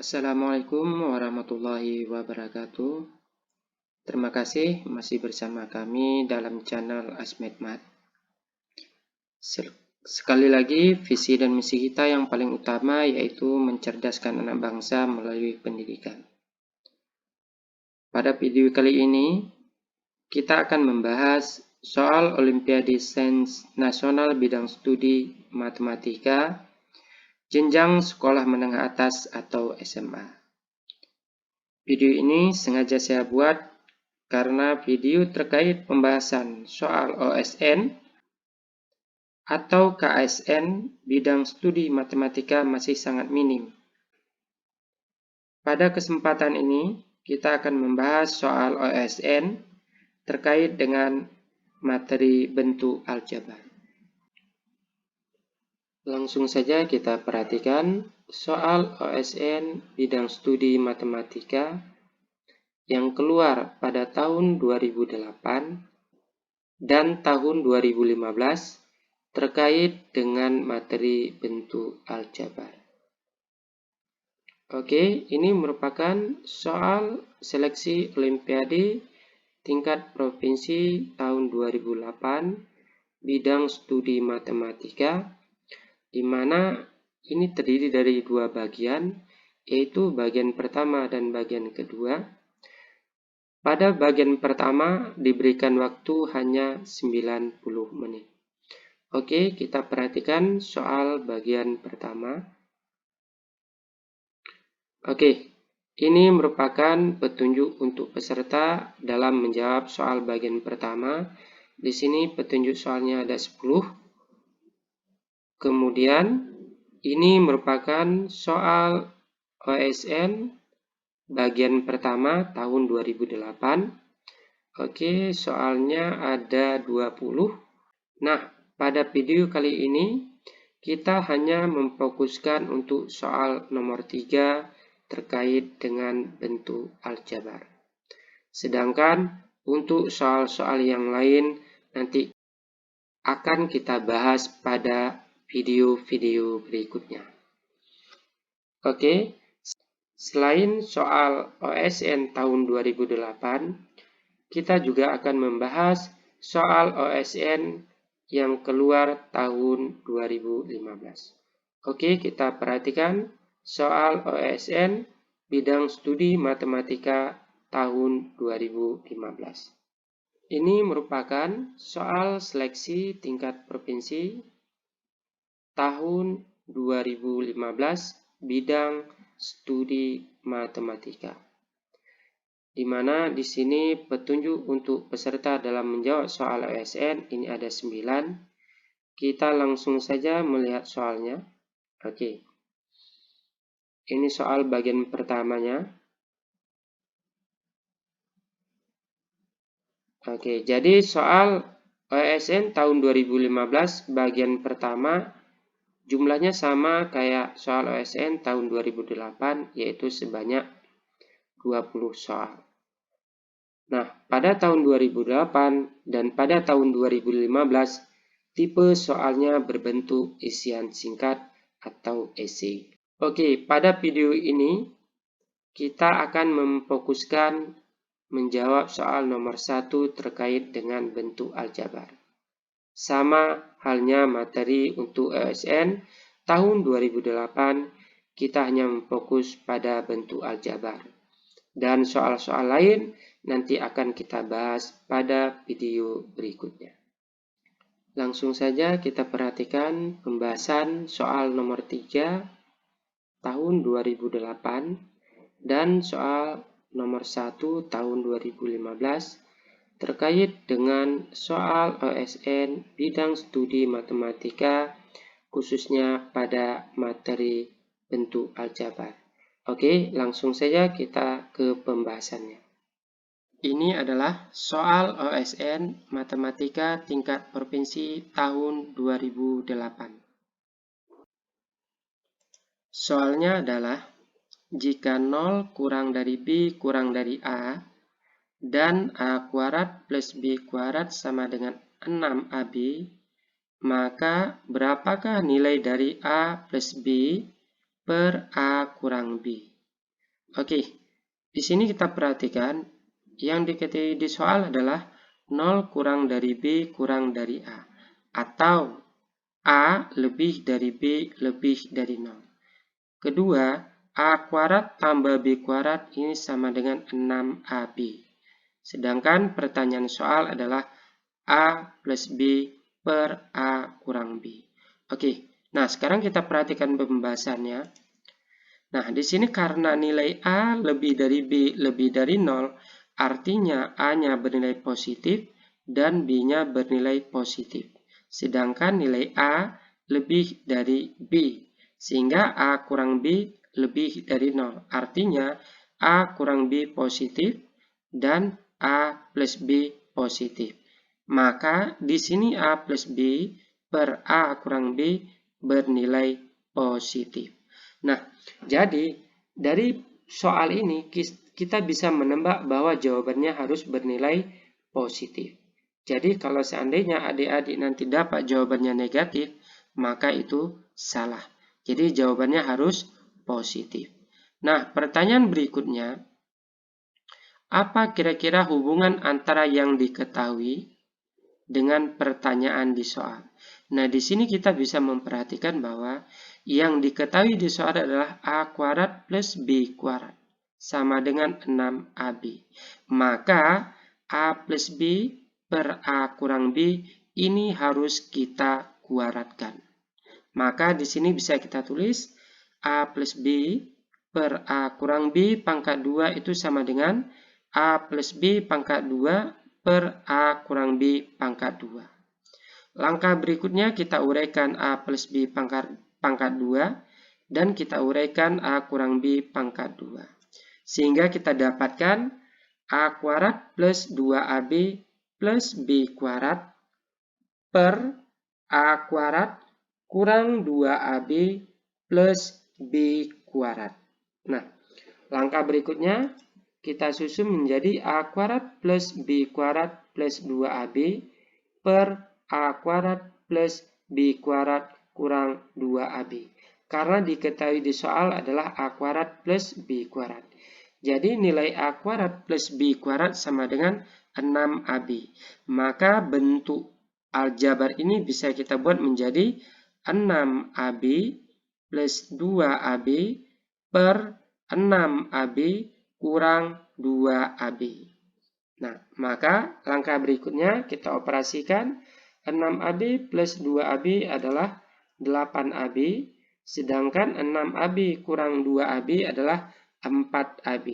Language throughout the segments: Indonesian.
Assalamualaikum warahmatullahi wabarakatuh. Terima kasih masih bersama kami dalam channel Asmed Mat. Sekali lagi, visi dan misi kita yang paling utama yaitu mencerdaskan anak bangsa melalui pendidikan. Pada video kali ini, kita akan membahas soal Olimpiade Sains Nasional Bidang Studi Matematika jenjang sekolah menengah atas atau SMA. Video ini sengaja saya buat karena video terkait pembahasan soal OSN atau KSN bidang studi matematika masih sangat minim. Pada kesempatan ini, kita akan membahas soal OSN terkait dengan materi bentuk aljabar. Langsung saja kita perhatikan soal OSN bidang studi matematika yang keluar pada tahun 2008 dan tahun 2015 terkait dengan materi bentuk aljabar. Oke, ini merupakan soal seleksi Olimpiade tingkat provinsi tahun 2008 bidang studi matematika, di mana ini terdiri dari dua bagian, yaitu bagian pertama dan bagian kedua. Pada bagian pertama diberikan waktu hanya 90 menit. Oke, kita perhatikan soal bagian pertama. Oke, ini merupakan petunjuk untuk peserta dalam menjawab soal bagian pertama. Di sini petunjuk soalnya ada 10. Kemudian ini merupakan soal OSN bagian pertama tahun 2008. Oke, soalnya ada 20. Nah, pada video kali ini kita hanya memfokuskan untuk soal nomor 3 terkait dengan bentuk aljabar. Sedangkan untuk soal-soal yang lain nanti akan kita bahas pada video-video berikutnya. Oke, selain soal OSN tahun 2008, kita juga akan membahas soal OSN yang keluar tahun 2015. Oke, kita perhatikan soal OSN bidang studi matematika tahun 2015. Ini merupakan soal seleksi tingkat provinsi tahun 2015 bidang studi matematika, di mana di sini petunjuk untuk peserta dalam menjawab soal OSN ini ada 9. Kita langsung saja melihat soalnya. Oke, ini soal bagian pertamanya. Oke, jadi soal OSN tahun 2015 bagian pertama jumlahnya sama kayak soal OSN tahun 2008, yaitu sebanyak 20 soal. Nah, pada tahun 2008 dan pada tahun 2015, tipe soalnya berbentuk isian singkat atau esai. Oke, pada video ini kita akan memfokuskan menjawab soal nomor 1 terkait dengan bentuk aljabar. Sama halnya materi untuk OSN tahun 2008, kita hanya memfokus pada bentuk aljabar. Dan soal-soal lain nanti akan kita bahas pada video berikutnya. Langsung saja kita perhatikan pembahasan soal nomor 3 tahun 2008 dan soal nomor 1 tahun 2015 terkait dengan soal OSN bidang studi matematika khususnya pada materi bentuk aljabar. Oke, langsung saja kita ke pembahasannya. Ini adalah soal OSN matematika tingkat provinsi tahun 2008. Soalnya adalah jika 0 kurang dari B kurang dari A dan A kuadrat plus B kuadrat sama dengan 6AB, maka berapakah nilai dari A plus B per A kurang B? Oke, di sini kita perhatikan yang diketahui di soal adalah 0 kurang dari B kurang dari A. Atau A lebih dari B lebih dari 0. Kedua, A kuadrat tambah B kuadrat ini sama dengan 6AB. Sedangkan pertanyaan soal adalah A plus B per A kurang B. Oke, nah sekarang kita perhatikan pembahasannya. Nah, di sini karena nilai A lebih dari B lebih dari 0, artinya A-nya bernilai positif dan B-nya bernilai positif. Sedangkan nilai A lebih dari B, sehingga A kurang B lebih dari 0. Artinya A kurang B positif dan A plus B positif. Maka di sini A plus B per A kurang B bernilai positif. Nah, jadi dari soal ini kita bisa menebak bahwa jawabannya harus bernilai positif. Jadi kalau seandainya adik-adik nanti dapat jawabannya negatif, maka itu salah. Jadi jawabannya harus positif. Nah, pertanyaan berikutnya, apa kira-kira hubungan antara yang diketahui dengan pertanyaan di soal? Nah, di sini kita bisa memperhatikan bahwa yang diketahui di soal adalah A kuadrat plus B kuadrat sama dengan 6AB. Maka A plus B per A kurang B ini harus kita kuadratkan. Maka di sini bisa kita tulis A plus B per A kurang B pangkat 2 itu sama dengan A plus B pangkat 2 per A kurang B pangkat 2. Langkah berikutnya kita uraikan A plus B pangkat 2 dan kita uraikan A kurang B pangkat 2. Sehingga kita dapatkan A kuadrat plus 2AB plus B kuadrat per A kuadrat kurang 2AB plus B kuadrat. Nah, langkah berikutnya kita susun menjadi A kuadrat plus B kuadrat plus 2AB per A kuadrat plus B kuadrat kurang 2AB. Karena diketahui di soal adalah A kuadrat plus B kuadrat. Jadi nilai A kuadrat plus B kuadrat sama dengan 6AB. Maka bentuk aljabar ini bisa kita buat menjadi 6AB plus 2AB per 6AB kurang 2AB. Nah, maka langkah berikutnya kita operasikan 6AB plus 2AB adalah 8AB, sedangkan 6AB kurang 2AB adalah 4AB.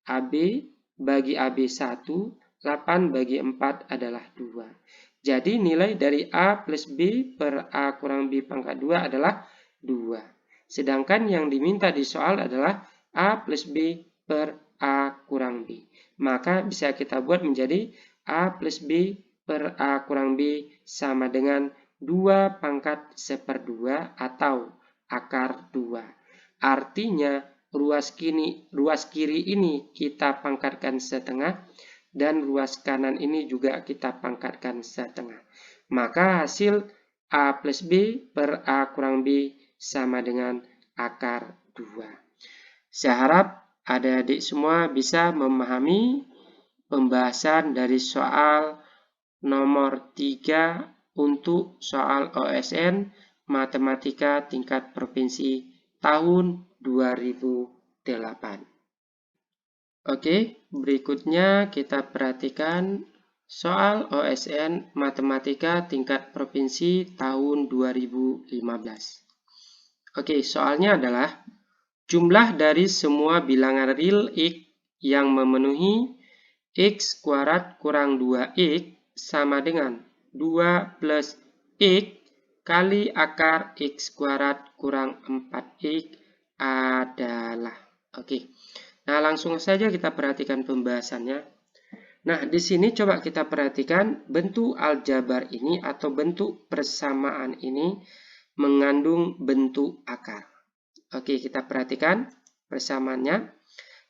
AB bagi AB 1, 8 bagi 4 adalah 2. Jadi nilai dari A plus B per A kurang B pangkat 2 adalah 2. Sedangkan yang diminta di soal adalah A plus B per A kurang B. Maka bisa kita buat menjadi A plus B per A kurang B sama dengan 2 pangkat 1/2 atau akar 2. Artinya ruas kiri ini kita pangkatkan setengah dan ruas kanan ini juga kita pangkatkan setengah. Maka hasil A plus B per A kurang B sama dengan akar 2. Saya harap adik-adik semua bisa memahami pembahasan dari soal nomor 3 untuk soal OSN Matematika tingkat provinsi tahun 2008. Oke, berikutnya kita perhatikan soal OSN Matematika tingkat provinsi tahun 2015. Oke, soalnya adalah jumlah dari semua bilangan real X yang memenuhi X kuadrat kurang 2X sama dengan 2 plus X kali akar X kuadrat kurang 4X adalah. Oke. Nah, langsung saja kita perhatikan pembahasannya. Nah, di sini coba kita perhatikan bentuk aljabar ini atau bentuk persamaan ini mengandung bentuk akar. Oke, kita perhatikan persamaannya.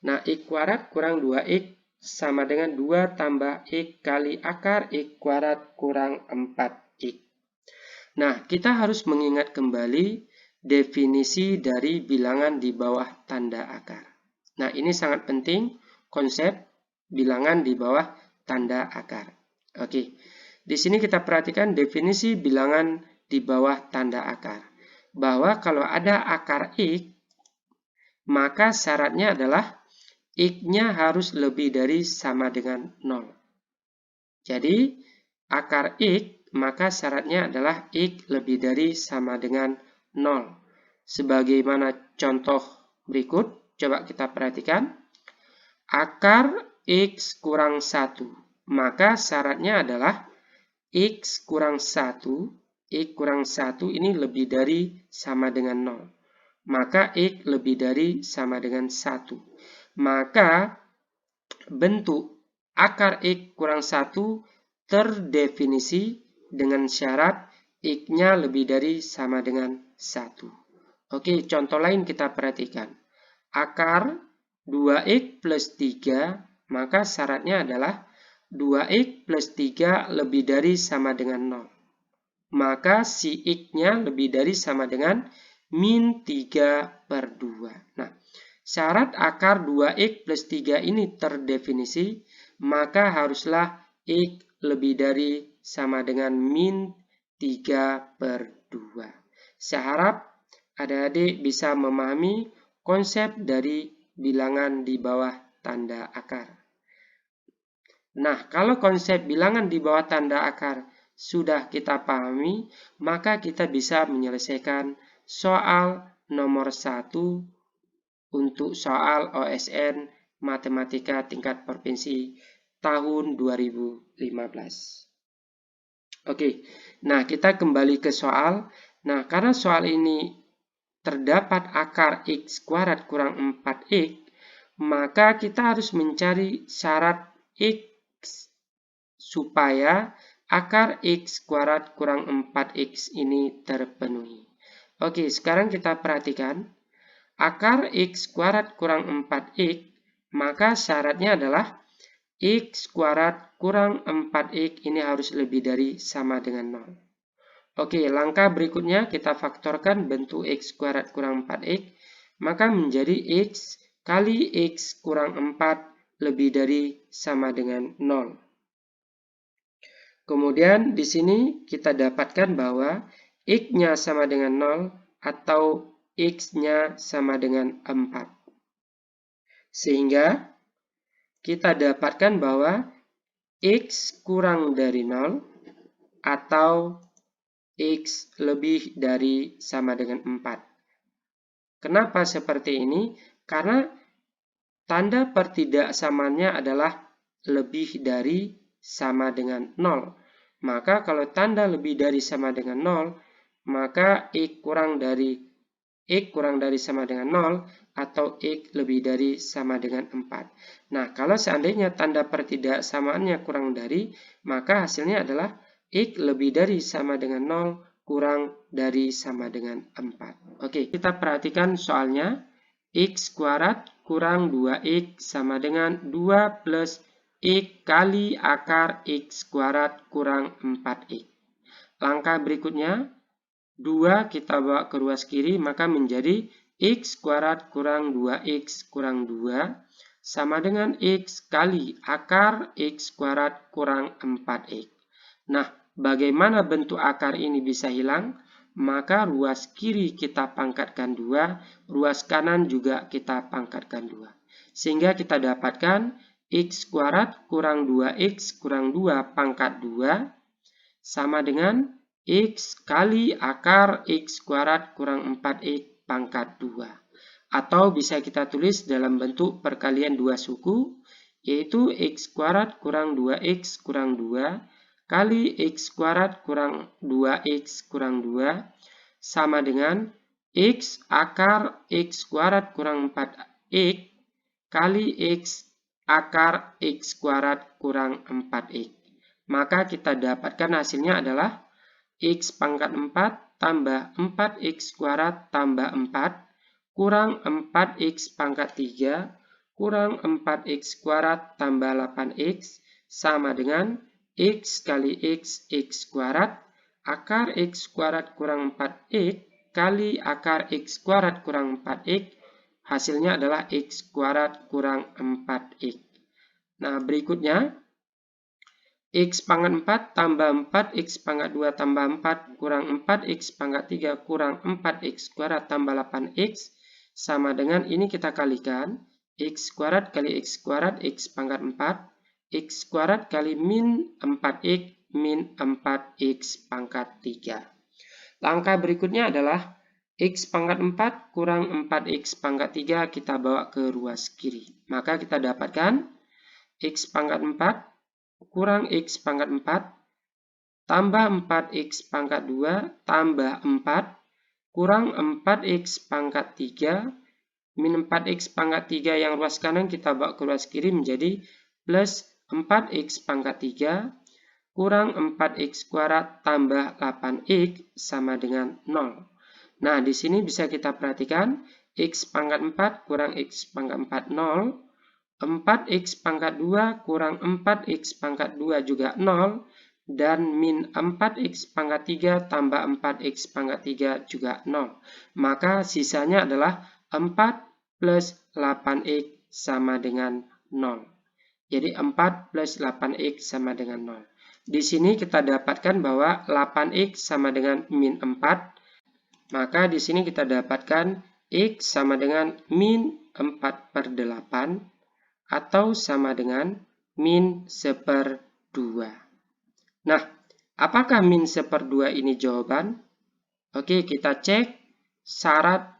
Nah, X kuadrat kurang 2X sama dengan 2 tambah X kali akar X kuadrat kurang 4X. Nah, kita harus mengingat kembali definisi dari bilangan di bawah tanda akar. Nah, ini sangat penting konsep bilangan di bawah tanda akar. Oke, di sini kita perhatikan definisi bilangan di bawah tanda akar. Bahwa kalau ada akar X, maka syaratnya adalah X-nya harus lebih dari sama dengan 0. Jadi, akar X, maka syaratnya adalah X lebih dari sama dengan 0. Sebagaimana contoh berikut, coba kita perhatikan. Akar X kurang 1, maka syaratnya adalah X kurang 1, X kurang 1 ini lebih dari sama dengan 0. Maka X lebih dari sama dengan 1. Maka bentuk akar X kurang 1 terdefinisi dengan syarat X-nya lebih dari sama dengan 1. Oke, contoh lain kita perhatikan. Akar 2X plus 3, maka syaratnya adalah 2X plus 3 lebih dari sama dengan 0. Maka si X-nya lebih dari sama dengan min 3/2. Nah, syarat akar 2X plus 3 ini terdefinisi, maka haruslah X lebih dari sama dengan min 3/2. Saya harap adik-adik bisa memahami konsep dari bilangan di bawah tanda akar. Nah, kalau konsep bilangan di bawah tanda akar sudah kita pahami, maka kita bisa menyelesaikan soal nomor 1 untuk soal OSN Matematika tingkat provinsi tahun 2015. Oke, nah kita kembali ke soal. Nah, karena soal ini terdapat akar X kuadrat kurang 4X, maka kita harus mencari syarat X supaya akar X kuadrat kurang 4X ini terpenuhi. Oke, sekarang kita perhatikan. Akar X kuadrat kurang 4X, maka syaratnya adalah X kuadrat kurang 4X ini harus lebih dari sama dengan 0. Oke, langkah berikutnya kita faktorkan bentuk X kuadrat kurang 4X, maka menjadi X kali X kurang 4 lebih dari sama dengan 0. Kemudian di sini kita dapatkan bahwa X-nya sama dengan 0 atau X-nya sama dengan 4. Sehingga kita dapatkan bahwa X kurang dari 0 atau X lebih dari sama dengan 4. Kenapa seperti ini? Karena tanda pertidaksamannya adalah lebih dari sama dengan 0. Maka kalau tanda lebih dari sama dengan 0, maka X kurang dari sama dengan 0 atau X lebih dari sama dengan 4. Nah, kalau seandainya tanda pertidaksamaannya kurang dari, maka hasilnya adalah X lebih dari sama dengan 0 kurang dari sama dengan 4. Oke, kita perhatikan soalnya. X kuadrat kurang 2X sama dengan 2 plus X kali akar X kuadrat kurang 4X. Langkah berikutnya, 2 kita bawa ke ruas kiri, maka menjadi X kuadrat kurang 2X kurang 2 sama dengan X kali akar X kuadrat kurang 4X. Nah, bagaimana bentuk akar ini bisa hilang? Maka ruas kiri kita pangkatkan 2, ruas kanan juga kita pangkatkan 2. Sehingga kita dapatkan X kuadrat kurang 2X kurang 2 pangkat 2 sama dengan X kali akar X kuadrat kurang 4X pangkat 2. Atau bisa kita tulis dalam bentuk perkalian dua suku, yaitu X kuadrat kurang 2X kurang 2 kali X kuadrat kurang 2X kurang 2 sama dengan X akar X kuadrat kurang 4X kali X akar X kuadrat kurang 4X. Maka kita dapatkan hasilnya adalah X pangkat 4 tambah 4X kuadrat tambah 4 kurang 4X pangkat 3 kurang 4X kuadrat tambah 8X sama dengan X kali X kuadrat akar X kuadrat kurang 4X kali akar X kuadrat kurang 4X hasilnya adalah X kuadrat kurang 4X. Nah, berikutnya, X pangkat 4 tambah 4, X pangkat 2 tambah 4 kurang 4, X pangkat 3 kurang 4X kuadrat tambah 8X, sama dengan ini kita kalikan, X kuadrat kali X kuadrat, X pangkat 4, X kuadrat kali min 4X, min 4X pangkat 3. Langkah berikutnya adalah X pangkat 4 kurang 4X pangkat 3 kita bawa ke ruas kiri. Maka kita dapatkan X pangkat 4 kurang X pangkat 4 tambah 4X pangkat 2 tambah 4 kurang 4X pangkat 3 min 4X pangkat 3 yang ruas kanan kita bawa ke ruas kiri menjadi plus 4X pangkat 3 kurang 4X kuadrat tambah 8X sama dengan 0. Nah, di sini bisa kita perhatikan X pangkat 4 kurang X pangkat 4, 0. 4X pangkat 2 kurang 4X pangkat 2 juga 0. Dan min 4X pangkat 3 tambah 4X pangkat 3 juga 0. Maka sisanya adalah 4 plus 8X sama dengan 0. Jadi 4 plus 8X sama dengan 0. Di sini kita dapatkan bahwa 8X sama dengan min 4. Maka di sini kita dapatkan X sama dengan min 4/8 atau sama dengan min 1/2. Nah, apakah min 1/2 ini jawaban? Oke, kita cek syarat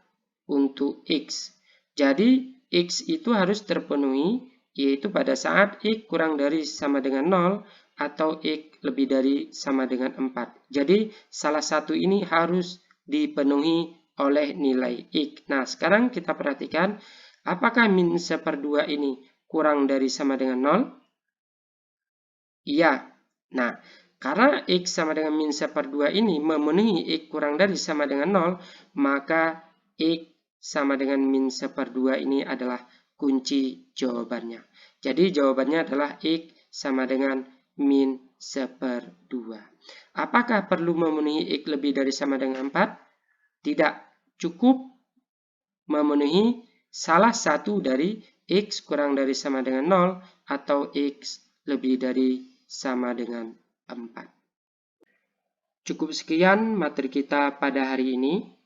untuk X. Jadi, X itu harus terpenuhi, yaitu pada saat X kurang dari sama dengan 0, atau X lebih dari sama dengan 4. Jadi, salah satu ini harus dipenuhi oleh nilai X. Nah, sekarang kita perhatikan, apakah min 1/2 ini kurang dari sama dengan 0? Iya. Nah, karena X sama dengan min 1/2 ini memenuhi X kurang dari sama dengan 0, maka X sama dengan min 1/2 ini adalah kunci jawabannya. Jadi, jawabannya adalah X sama dengan min 1/2. Apakah perlu memenuhi X lebih dari sama dengan 4? Tidak, cukup memenuhi salah satu dari X kurang dari sama dengan 0 atau X lebih dari sama dengan 4. Cukup sekian materi kita pada hari ini.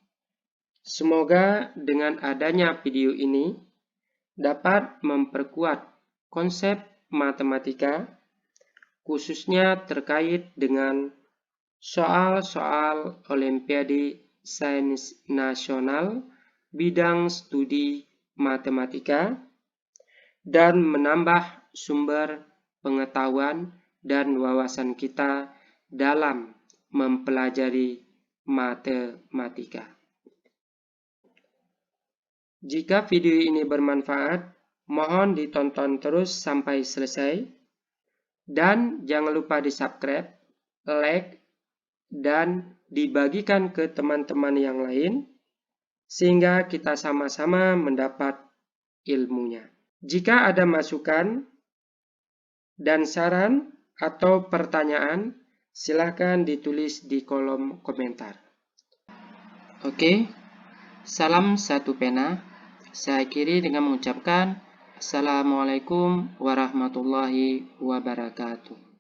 Semoga dengan adanya video ini dapat memperkuat konsep matematika, khususnya terkait dengan soal-soal Olimpiade Sains Nasional bidang studi matematika, dan menambah sumber pengetahuan dan wawasan kita dalam mempelajari matematika. Jika video ini bermanfaat, mohon ditonton terus sampai selesai. Dan jangan lupa di-subscribe, like, dan dibagikan ke teman-teman yang lain, sehingga kita sama-sama mendapat ilmunya. Jika ada masukan dan saran atau pertanyaan, silakan ditulis di kolom komentar. Oke, salam satu pena. Saya akhiri dengan mengucapkan Assalamualaikum warahmatullahi wabarakatuh.